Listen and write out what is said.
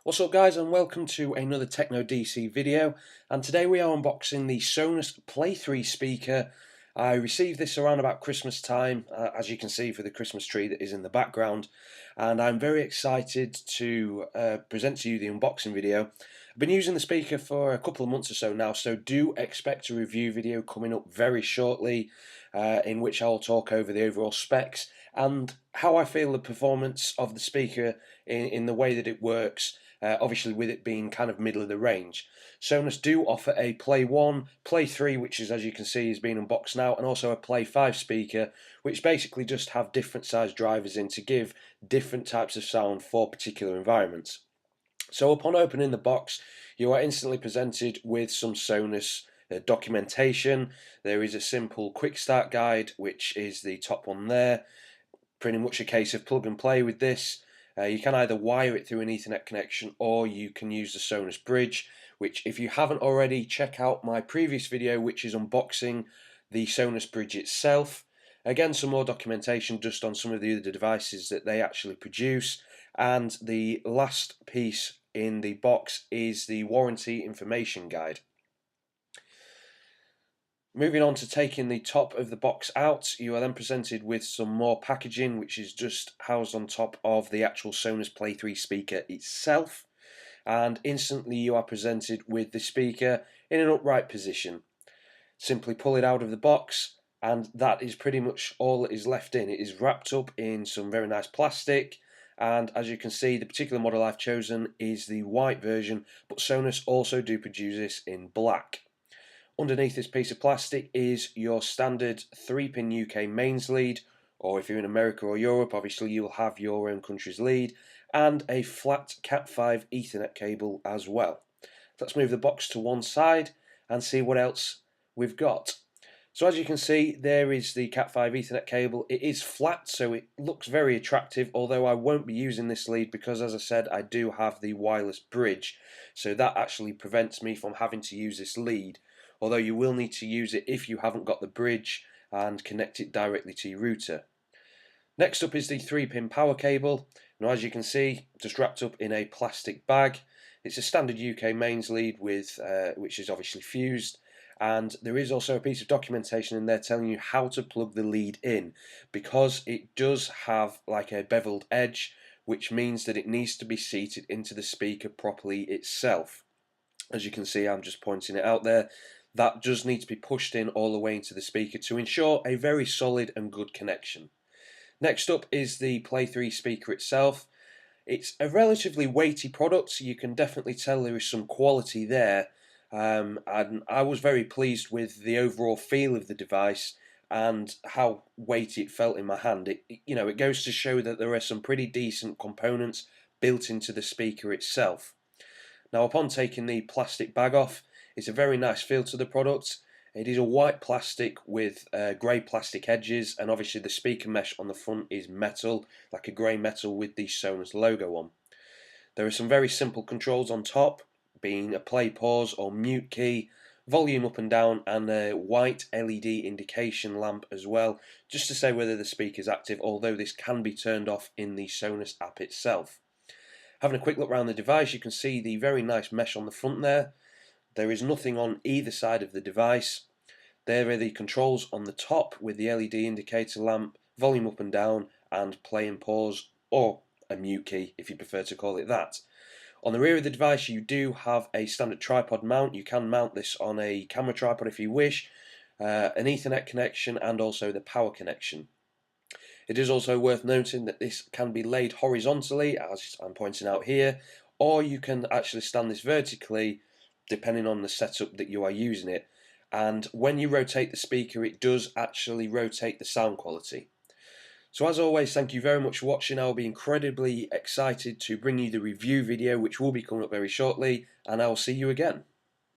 What's up guys, and welcome to another TechnoDC video, and today we are unboxing the Sonos Play 3 speaker. I received this around about Christmas time, as you can see for the Christmas tree that is in the background, and I'm very excited to present to you the unboxing video. I've been using the speaker for a couple of months or so now, so do expect a review video coming up very shortly, in which I'll talk over the overall specs and how I feel the performance of the speaker in the way that it works. Obviously with it being kind of middle of the range. Sonos do offer a Play 1, Play 3, which is, as you can see, is being unboxed now, and also a Play 5 speaker, which basically just have different size drivers in to give different types of sound for particular environments. So upon opening the box, you are instantly presented with some Sonos documentation. There is a simple quick start guide, which is the top one there. Pretty much a case of plug and play with this. You can either wire it through an Ethernet connection, or you can use the Sonos bridge, which, if you haven't already, check out my previous video which is unboxing the Sonos bridge itself. Again, some more documentation just on some of the other devices that they actually produce, and the last piece in the box is the warranty information guide. Moving on to taking the top of the box out, you are then presented with some more packaging, which is just housed on top of the actual Sonos Play 3 speaker itself, and instantly you are presented with the speaker in an upright position. Simply pull it out of the box, and that is pretty much all that is left in. It is wrapped up in some very nice plastic, and as you can see, the particular model I've chosen is the white version, but Sonos also do produce this in black. Underneath this piece of plastic is your standard 3-pin UK mains lead, or if you're in America or Europe, obviously you'll have your own country's lead, and a flat Cat5 Ethernet cable as well. Let's move the box to one side and see what else we've got. So as you can see, there is the Cat5 Ethernet cable. It is flat, so it looks very attractive, although I won't be using this lead because, as I said, I do have the wireless bridge, so that actually prevents me from having to use this lead, although you will need to use it if you haven't got the bridge and connect it directly to your router. Next up is the 3-pin power cable. Now, as you can see, just wrapped up in a plastic bag. It's a standard UK mains lead with which is obviously fused, and there is also a piece of documentation in there telling you how to plug the lead in, because it does have like a beveled edge, which means that it needs to be seated into the speaker properly itself. As you can see, I'm just pointing it out there. That does need to be pushed in all the way into the speaker to ensure a very solid and good connection. Next up is the Play 3 speaker itself. It's a relatively weighty product, so you can definitely tell there is some quality there, and I was very pleased with the overall feel of the device and how weighty it felt in my hand. It goes to show that there are some pretty decent components built into the speaker itself. Now, upon taking the plastic bag off, it's a very nice feel to the product. It is a white plastic with grey plastic edges, and obviously the speaker mesh on the front is metal, like a grey metal with the Sonos logo on. There are some very simple controls on top, being a play, pause or mute key, volume up and down, and a white LED indication lamp as well, just to say whether the speaker is active, although this can be turned off in the Sonos app itself. Having a quick look around the device, you can see the very nice mesh on the front there. There is nothing on either side of the device. There are the controls on the top with the LED indicator lamp, volume up and down, and play and pause, or a mute key if you prefer to call it that. On the rear of the device you do have a standard tripod mount. You can mount this on a camera tripod if you wish, an Ethernet connection, and also the power connection. It is also worth noting that this can be laid horizontally, as I'm pointing out here, or you can actually stand this vertically depending on the setup that you are using it. And when you rotate the speaker, it does actually rotate the sound quality. So as always, thank you very much for watching. I'll be incredibly excited to bring you the review video, which will be coming up very shortly, and I will see you again.